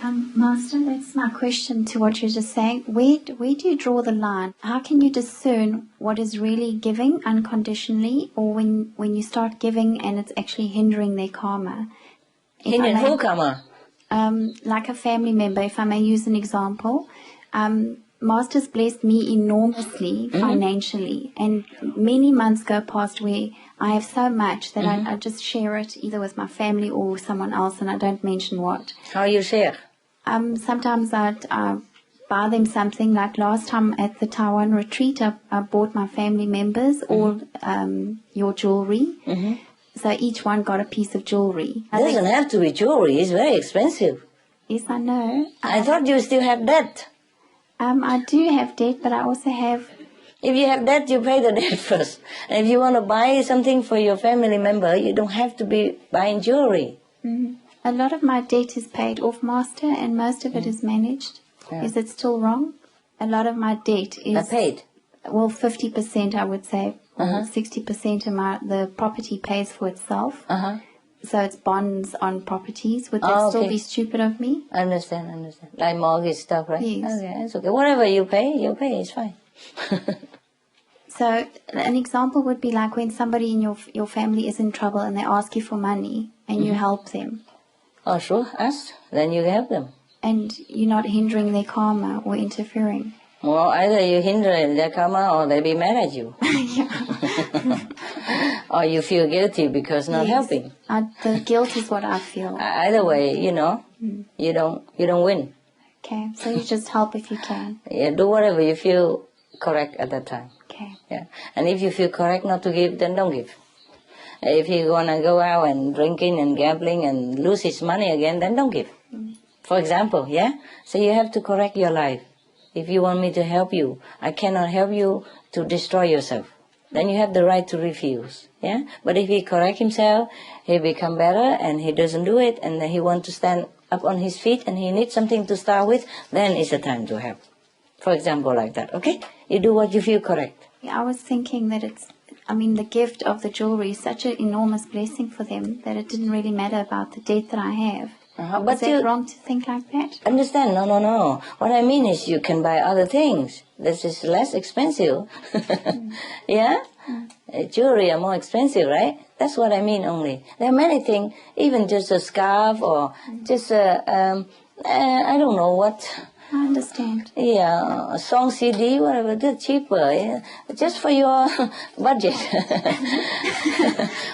Master, that's my question to what you're just saying. Where do you draw the line? How can you discern what is really giving unconditionally, or when you start giving and it's actually hindering their karma? Hindering who karma? Like a family member, if I may use an example. Master's blessed me enormously financially, and many months go past where I have so much that I just share it either with my family or someone else, and I don't mention what. How you share? Sometimes I'd buy them something. Like last time at the Taiwan retreat, I bought my family members all your jewelry. So each one got a piece of jewelry. It doesn't have to be jewelry. It's very expensive. Yes, I know. I thought you still have debt. I do have debt, but I also have... If you have debt, you pay the debt first. And if you want to buy something for your family member, you don't have to be buying jewelry. A lot of my debt is paid off, Master, and most of it is managed. Yeah. Is it still wrong? A lot of my debt is... paid? Well, 50% I would say. 60% of the property pays for itself. So it's bonds on properties. Would that still be stupid of me? I understand. Like mortgage stuff, right? Yes. Okay, it's okay. Whatever you pay, it's fine. So an example would be like when somebody in your family is in trouble and they ask you for money and you help them. Oh, sure. Ask. Then you help them. And you're not hindering their karma or interfering. Well, either you hinder their karma or they be mad at you. Or you feel guilty because not helping. The guilt is what I feel. Either way, you don't win. Okay, so you just help if you can. Yeah, do whatever you feel correct at that time. Okay. Yeah, and if you feel correct not to give, then don't give. If you're gonna go out and drinking and gambling and lose his money again, then don't give. For example, yeah? So you have to correct your life. If you want me to help you, I cannot help you to destroy yourself. Then you have the right to refuse, yeah? But if he correct himself, he become better and he doesn't do it, and then he wants to stand up on his feet and he needs something to start with, then it's the time to help. For example, like that, okay? You do what you feel correct. I was thinking that the gift of the jewelry is such an enormous blessing for them that it didn't really matter about the debt that I have. But is it wrong to think like that? Understand? No. What I mean is you can buy other things. This is less expensive. Yeah? Jewelry are more expensive, right? That's what I mean only. There are many things, even just a scarf or just I don't know what. I understand. Yeah, a song CD, whatever, that's cheaper. Yeah? Just for your budget.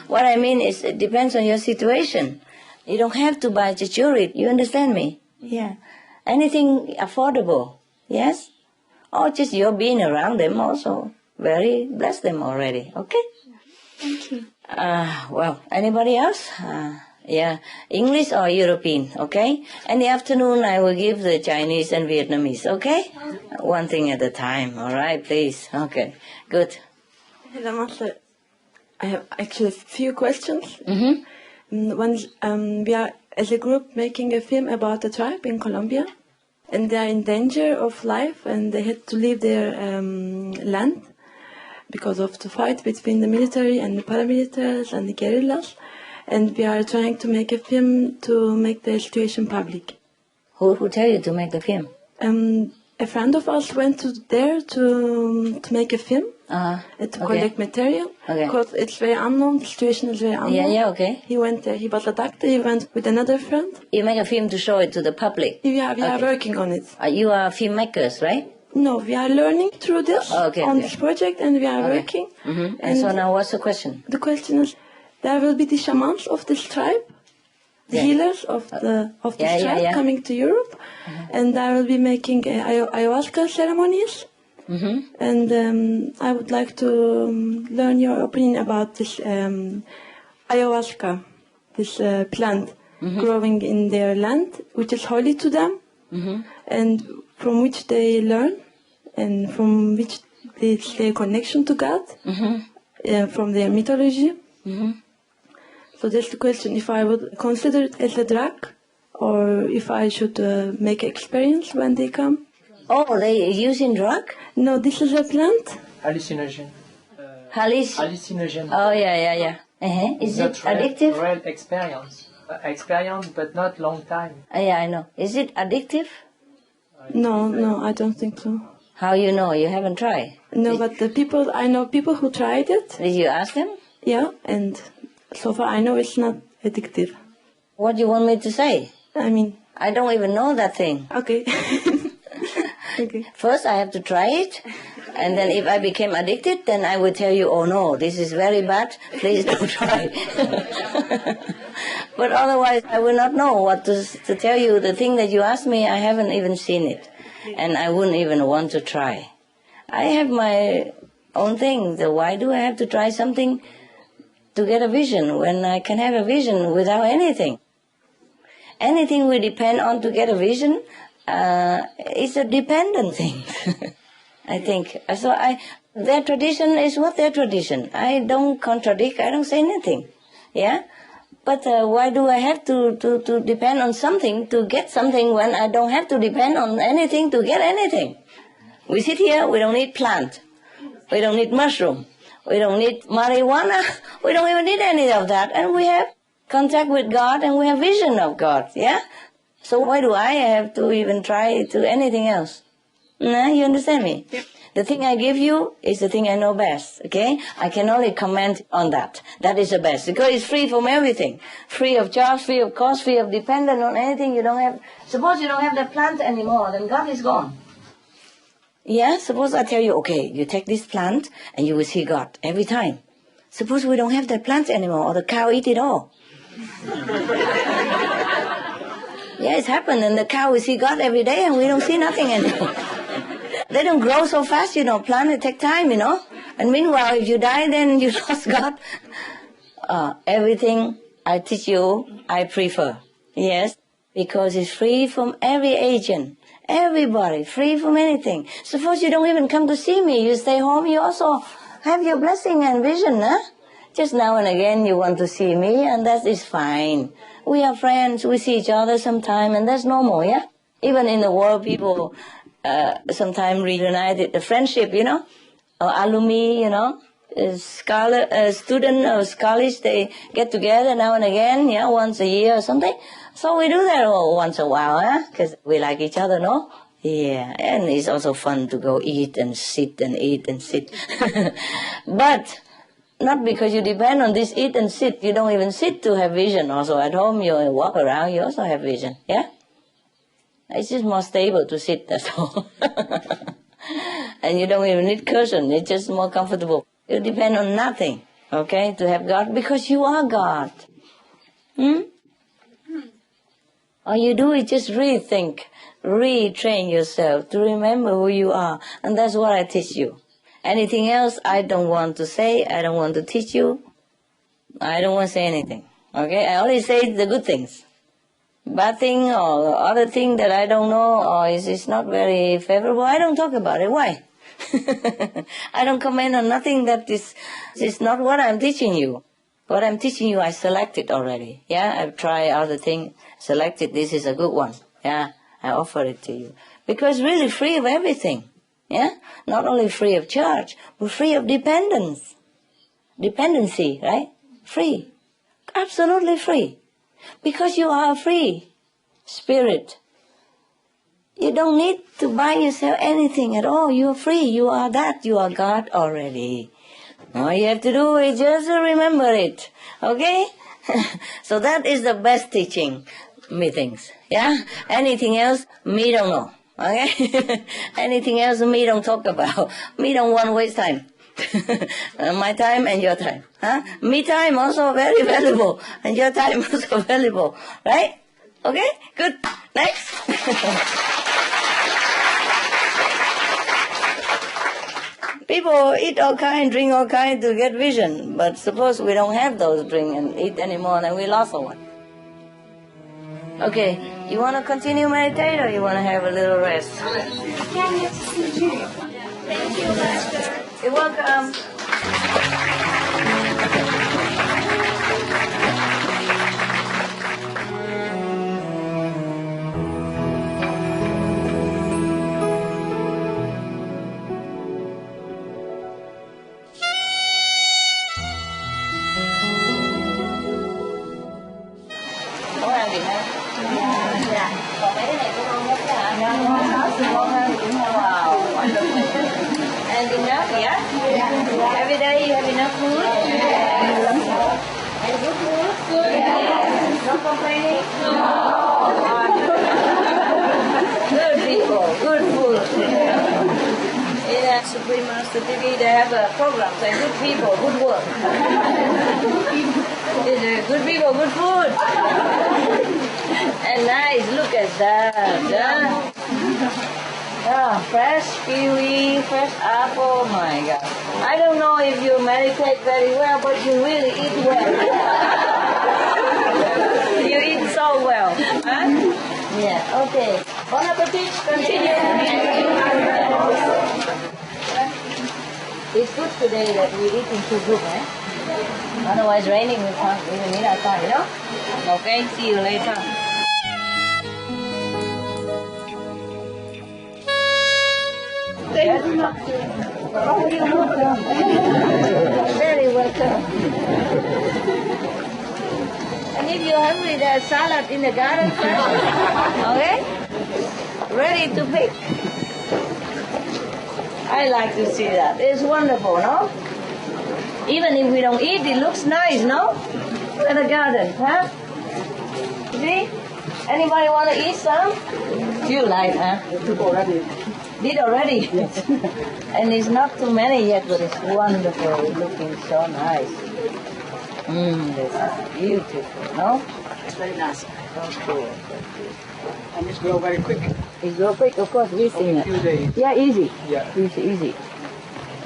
What I mean is it depends on your situation. You don't have to buy just jewelry. You understand me? Yeah. Anything affordable. Yes? Or just your being around them also. Very bless them already. Okay? Thank you. Well, anybody else? Yeah. English or European, okay? In the afternoon, I will give the Chinese and Vietnamese, okay? One thing at a time, all right, please? Okay, good. Hello, Master. I have actually a few questions. We are, as a group, making a film about a tribe in Colombia, and they are in danger of life, and they had to leave their land because of the fight between the military and the paramilitaries and the guerrillas. And we are trying to make a film to make the situation public. Who tell you to make the film? A friend of us went there to make a film, to collect material, because it's very unknown, the situation is very unknown. Yeah, okay. He went there, he was a doctor, he went with another friend. You make a film to show it to the public? Yeah, we are working on it. You are filmmakers, right? No, we are learning through this this project, and we are working. And so now what's the question? The question is, there will be the shamans of this tribe, the healers of this tribe coming to Europe, and I will be making ayahuasca ceremonies. And I would like to learn your opinion about this ayahuasca, this plant growing in their land, which is holy to them, and from which they learn, and from which they their connection to God, from their mythology. So that's the question, if I would consider it as a drug, or if I should make experience when they come. Oh, they using drug? No, this is a plant. Hallucinogen. Hallucinogen. Oh, yeah. Is it addictive? Real experience. Experience, but not long time. Yeah, I know. Is it addictive? No, I don't think so. How you know? You haven't tried? No, but I know people who tried it. Did you ask them? Yeah, and so far I know it's not addictive. What do you want me to say? I don't even know that thing. Okay. Okay. First I have to try it, and then if I became addicted, then I will tell you, oh no, this is very bad, please don't try. But otherwise I will not know what to tell you. The thing that you asked me, I haven't even seen it, and I wouldn't even want to try. I have my own thing, so why do I have to try something to get a vision when I can have a vision without anything? Anything we depend on to get a vision, it's a dependent thing, I think. So their tradition is what their tradition. I don't contradict, I don't say anything, yeah? But why do I have to depend on something to get something when I don't have to depend on anything to get anything? We sit here, we don't need plant, we don't need mushroom, we don't need marijuana, we don't even need any of that, and we have contact with God and we have vision of God, yeah? So why do I have to even try to anything else? No, you understand me? Yep. The thing I give you is the thing I know best, okay? I can only comment on that. That is the best, because it's free from everything. Free of charge, free of cost, free of dependent on anything you don't have. Suppose you don't have that plant anymore, then God is gone. Yeah, suppose I tell you, okay, you take this plant and you will see God every time. Suppose we don't have that plant anymore, or the cow eat it all. Yeah, it's happened, and the cow will see God every day, and we don't see nothing anymore. They don't grow so fast, plant take time, And meanwhile, if you die, then you lost God. Everything I teach you, I prefer. Yes, because it's free from every agent, everybody, free from anything. Suppose you don't even come to see me, you stay home, you also have your blessing and vision, huh? Just now and again you want to see me, and that is fine. We are friends, we see each other sometime, and that's normal, yeah? Even in the world, people sometimes reunited the friendship, or alumni, student or scholars, they get together now and again, once a year or something. So we do that once a while, because we like each other, no? Yeah, and it's also fun to go eat and sit and eat and sit. But not because you depend on this eat and sit. You don't even sit to have vision. Also at home, you walk around, you also have vision. Yeah? It's just more stable to sit, that's all. And you don't even need cushion. It's just more comfortable. You depend on nothing, okay, to have God, because you are God. All you do is just rethink, retrain yourself to remember who you are. And that's what I teach you. Anything else, I don't want to say, I don't want to teach you, I don't want to say anything, okay? I only say the good things. Bad thing or other thing that I don't know or is not very favorable, I don't talk about it. Why? I don't comment on nothing that is not what I'm teaching you. What I'm teaching you, I selected already, yeah? I've tried other things, selected, this is a good one, yeah? I offer it to you. Because really free of everything. Yeah, not only free of charge, but free of dependency, right? Free, absolutely free, because you are a free spirit. You don't need to buy yourself anything at all. You are free. You are that. You are God already. All you have to do is just remember it. Okay? So that is the best teaching, me thinks. Yeah. Anything else, me don't know. Okay? Anything else me don't talk about. Me don't want to waste time. My time and your time. Huh? Me time also very valuable. And your time also valuable. Right? Okay? Good. Next. People eat all kind, drink all kind to get vision. But suppose we don't have those drink and eat anymore, then we lost all one. Okay, you want to continue meditate or you want to have a little rest? Thank you, Master. You're welcome. Có ăn Việt Nam? Dạ. Còn mấy cái này cũng ngon nhất hả? Ngon hơn. Wow. And enough, yeah? Every day you have enough food? And good food? Good. No complaining? No. Good people, good food. In Supreme Master TV, they have a program saying good people, good work. Good people, good food. And nice, look at that. Yeah. Yeah, fresh kiwi, fresh apple, my God. I don't know if you meditate very well, but you really eat well. You eat so well. Huh? Yeah, okay. Bon appetit, continue. It's good today that we eat in two groups, eh? Otherwise raining we can't even eat outside, you know? Okay, see you later. Very welcome. And if you're hungry, there's salad in the garden first. Okay? Ready to pick. I like to see that. It's wonderful, no? Even if we don't eat, it looks nice, no? Look at the garden, huh? See? Anybody want to eat some? You like, huh? Did already? And it's not too many yet, but it's wonderful. It's looking so nice. This is beautiful, no? It's very nice. So cool. And it's grow very quick. It's grow quick, of course, we've seen a few days. Yeah, easy. Yeah. Easy.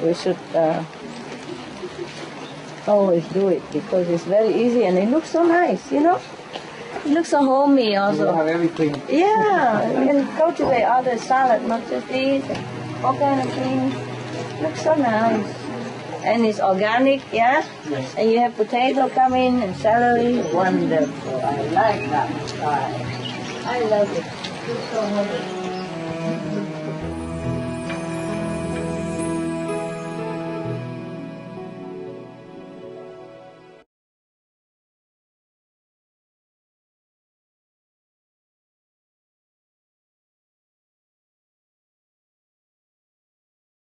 We should always do it because it's very easy and it looks so nice, you know? It looks so homey also. You have everything. Yeah, you can cultivate other salad, not just these, all kind of things. Looks so nice. And it's organic, yeah? Yes. And you have potato coming and celery. Wonderful. I like that style. I love it. It's so wonderful.